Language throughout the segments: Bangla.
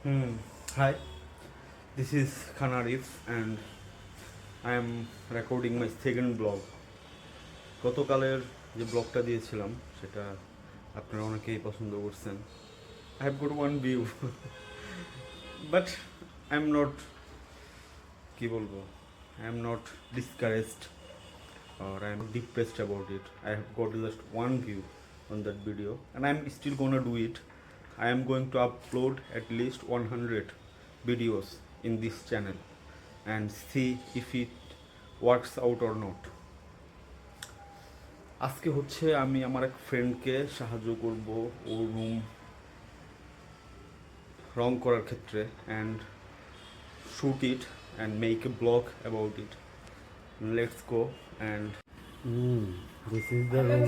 Hi, this is Khan Arif and I am recording my second blog. গতকালের যে ব্লগটা দিয়েছিলাম সেটা আপনারা অনেকেই পছন্দ করছেন. I have got one view but I am not কি বলবো I am not discouraged or I am depressed about it. I have got just one view on that video and I am still gonna do it. I am going to upload at least 100 videos in this channel and see if it works out or not. আজকে হচ্ছে আমি আমার এক ফ্রেন্ডকে সাহায্য করব ওর রুম রং করার ক্ষেত্রে and shoot it and make a blog about it. Let's go and this is the room.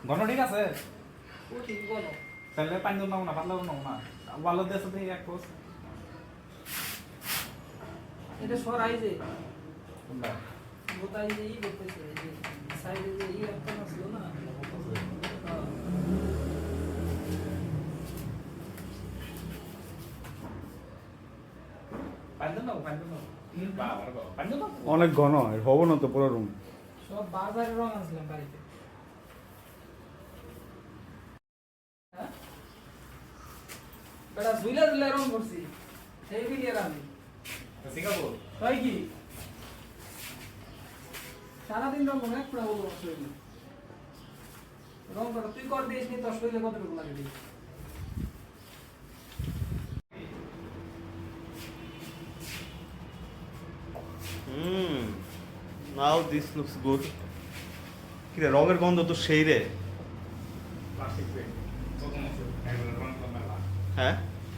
গণ ঠিক আছে তাহলে পানি নাও না পাতলা নাও না ভালো দেশ থেকে এক কোস এটা সরাই যে কোনটা গোটাই যে ই করতেছে এই যে সাইডে যে ই একটা ছিল না পানি নাও বাবা পানি নাও অনেক ঘন হবো না তো পুরো রুম. সব বাজারের রং আনছিলাম বাড়িতে হ্যাঁ বেটা ঝুইলা ঝুইলা রং করছি সেই ভিডিও আমি সিঙ্গাপুর তাই কি সারাদিন রং অনেক পুরো বলবো শরীর রং করা তুই কর দিস নি তোর শরীরে কতটুকু লাগে this Now this looks good. কি রে রঙের গন্ধ তো সেই রে. প্লাস্টিক পেন কত আছে এগুলো রং তো মেলা হ্যাঁ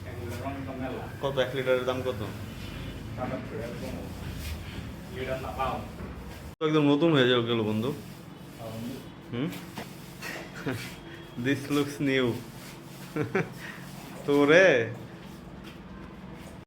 এগুলো রং তো মেলা কত 1 লিটারের দাম কত? কাটা করে একদম এটা না পাও তো একদম নতুন হয়ে যাবে গেল বন্ধু. This looks new. তো রে